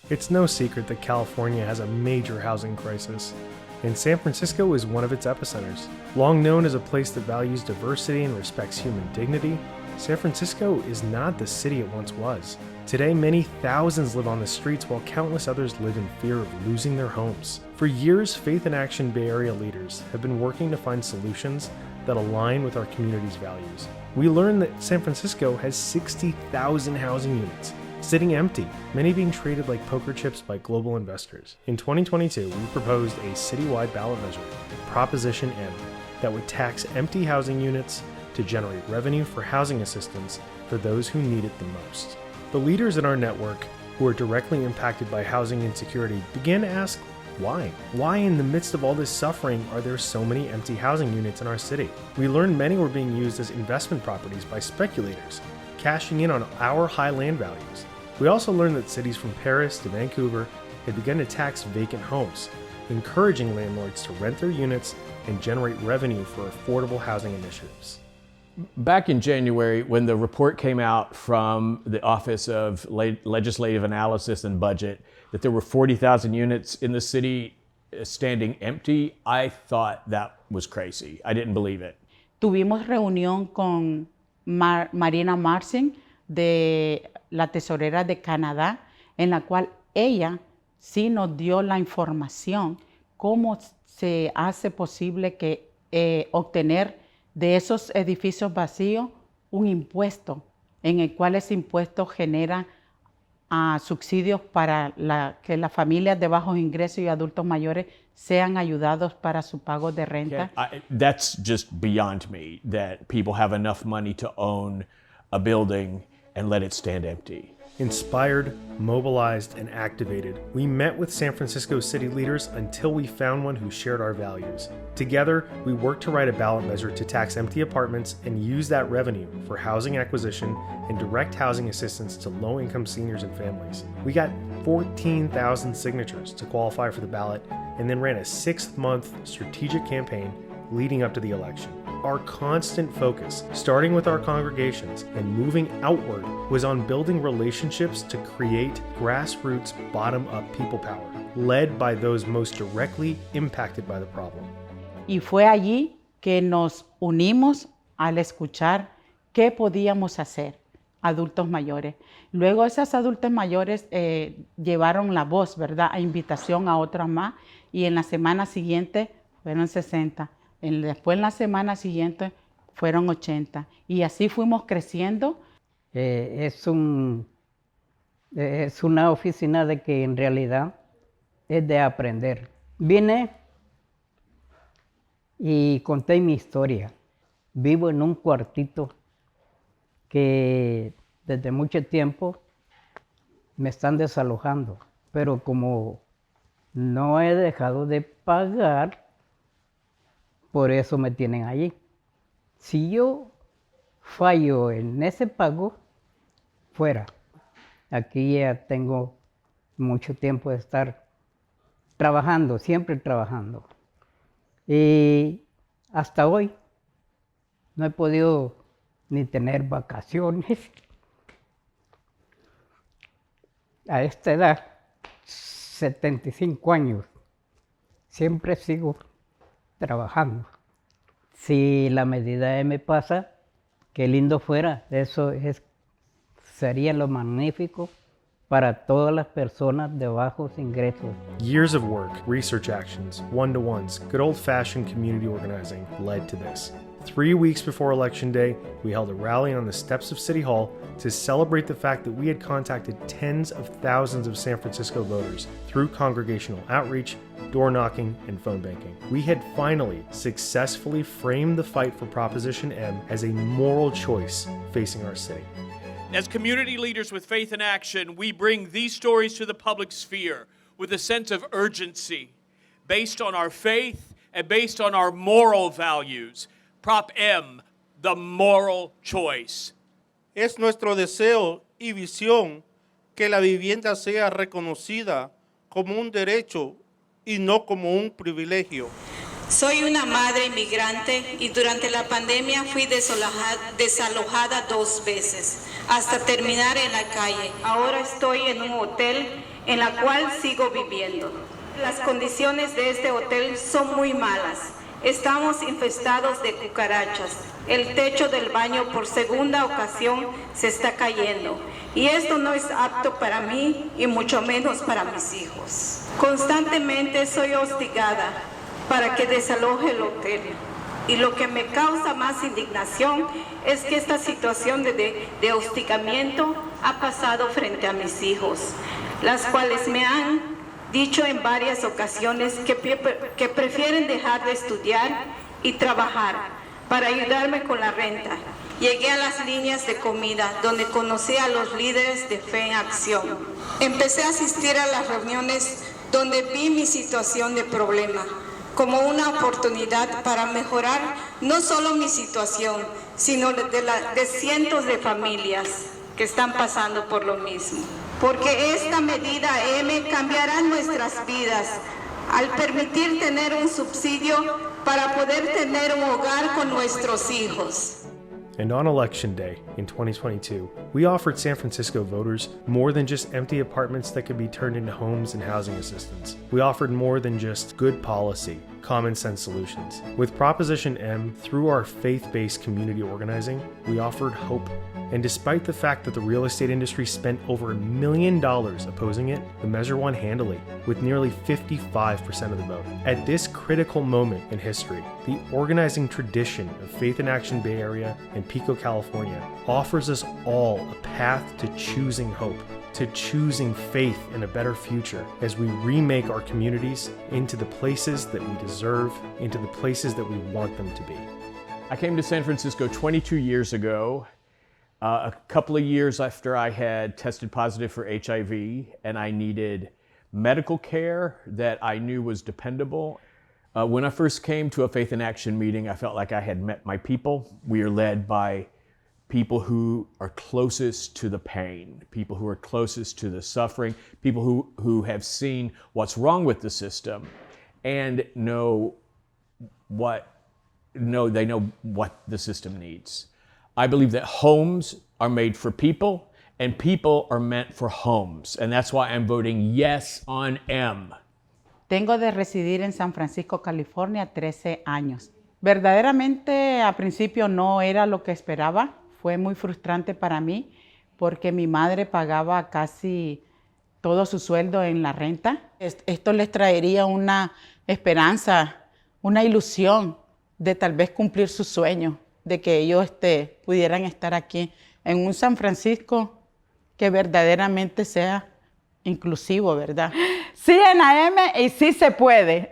It's no secret that California has a major housing crisis, and San Francisco is one of its epicenters. Long known as a place that values diversity and respects human dignity, San Francisco is not the city it once was. Today, many thousands live on the streets while countless others live in fear of losing their homes. For years, Faith in Action Bay Area leaders have been working to find solutions that align with our community's values. We learned that San Francisco has 60,000 housing units, sitting empty, many being traded like poker chips by global investors. In 2022, we proposed a citywide ballot measure, Proposition M, that would tax empty housing units to generate revenue for housing assistance for those who need it the most. The leaders in our network who are directly impacted by housing insecurity began to ask why? Why in the midst of all this suffering are there so many empty housing units in our city? We learned many were being used as investment properties by speculators, cashing in on our high land values. We also learned that cities from Paris to Vancouver had begun to tax vacant homes, encouraging landlords to rent their units and generate revenue for affordable housing initiatives. Back in January, when the report came out from the Office of Legislative Analysis and Budget, that there were 40,000 units in the city standing empty, I thought that was crazy. I didn't believe it. Tuvimos reunión con Marina Marsing, de la tesorera de Canadá, en la cual ella sí nos dio la información cómo se hace posible que obtener de esos edificios vacíos un impuesto, en el cual ese impuesto genera subsidios para que las familias de bajos ingresos y adultos mayores sean ayudados para su pago de renta. That's just beyond me, that people have enough money to own a building and let it stand empty. Inspired, mobilized, and activated, we met with San Francisco city leaders until we found one who shared our values. Together, we worked to write a ballot measure to tax empty apartments and use that revenue for housing acquisition and direct housing assistance to low-income seniors and families. We got 14,000 signatures to qualify for the ballot and then ran a 6-month strategic campaign leading up to the election. Our constant focus, starting with our congregations and moving outward, was on building relationships to create grassroots, bottom-up people power, led by those most directly impacted by the problem. Y fue allí que nos unimos al escuchar qué podíamos hacer, adultos mayores. Luego esos adultos mayores llevaron la voz, ¿verdad?, a invitación a otros más, y en la semana siguiente fueron 60. Después en la semana siguiente fueron 80 y así fuimos creciendo. Es una oficina de que en realidad es de aprender. Vine y conté mi historia. Vivo en un cuartito que desde mucho tiempo me están desalojando, pero como no he dejado de pagar, por eso me tienen allí. Si yo fallo en ese pago, fuera. Aquí ya tengo mucho tiempo de estar trabajando, siempre trabajando. Y hasta hoy no he podido ni tener vacaciones. A esta edad, 75 años, siempre sigo trabajando. Si la medida me pasa, qué lindo fuera. Eso sería lo magnífico para todas las personas de bajos ingresos. Years of work, research actions, one-to-ones, good old-fashioned community organizing led to this. 3 weeks before Election Day, we held a rally on the steps of City Hall to celebrate the fact that we had contacted tens of thousands of San Francisco voters through congregational outreach, door knocking, and phone banking. We had finally successfully framed the fight for Proposition M as a moral choice facing our city. As community leaders with Faith in Action, we bring these stories to the public sphere with a sense of urgency based on our faith and based on our moral values. Prop M, the moral choice. Es nuestro deseo y visión que la vivienda sea reconocida como un derecho y no como un privilegio. Soy una madre inmigrante y durante la pandemia fui desalojada 2 veces, hasta terminar en la calle. Ahora estoy en un hotel en la cual sigo viviendo. Las condiciones de este hotel son muy malas. Estamos infestados de cucarachas. El techo del baño por segunda ocasión se está cayendo. Y esto no es apto para mí y mucho menos para mis hijos. Constantemente soy hostigada para que desaloje el hotel. Y lo que me causa más indignación es que esta situación de hostigamiento ha pasado frente a mis hijos, las cuales me han dicho en varias ocasiones que prefieren dejar de estudiar y trabajar para ayudarme con la renta. Llegué a las líneas de comida, donde conocí a los líderes de Fe en Acción. Empecé a asistir a las reuniones donde vi mi situación de problema como una oportunidad para mejorar no solo mi situación, sino de cientos de familias que están pasando por lo mismo. Porque esta medida M cambiará nuestras vidas al permitir tener un subsidio para poder tener un hogar con nuestros hijos. And on Election Day in 2022, we offered San Francisco voters more than just empty apartments that could be turned into homes and housing assistance. We offered more than just good policy, common sense solutions. With Proposition M, through our faith-based community organizing, we offered hope. And despite the fact that the real estate industry spent over $1 million opposing it, the measure won handily, with nearly 55% of the vote. At this critical moment in history, the organizing tradition of Faith in Action Bay Area and Pico, California, offers us all a path to choosing hope, to choosing faith in a better future as we remake our communities into the places that we deserve, into the places that we want them to be. I came to San Francisco 22 years ago, a couple of years after I had tested positive for HIV, and I needed medical care that I knew was dependable. When I first came to a Faith in Action meeting, I felt like I had met my people. We are led by people who are closest to the pain, people who are closest to the suffering, people who have seen what's wrong with the system and know what the system needs. I believe that homes are made for people and people are meant for homes. And that's why I'm voting yes on M. Tengo de residir en San Francisco, California, 13 años. Verdaderamente, a principio no era lo que esperaba. Fue muy frustrante para mí porque mi madre pagaba casi todo su sueldo en la renta. Esto les traería una esperanza, una ilusión de tal vez cumplir su sueño, de que ellos pudieran estar aquí en un San Francisco que verdaderamente sea inclusivo, ¿verdad? Sí en AM y sí se puede.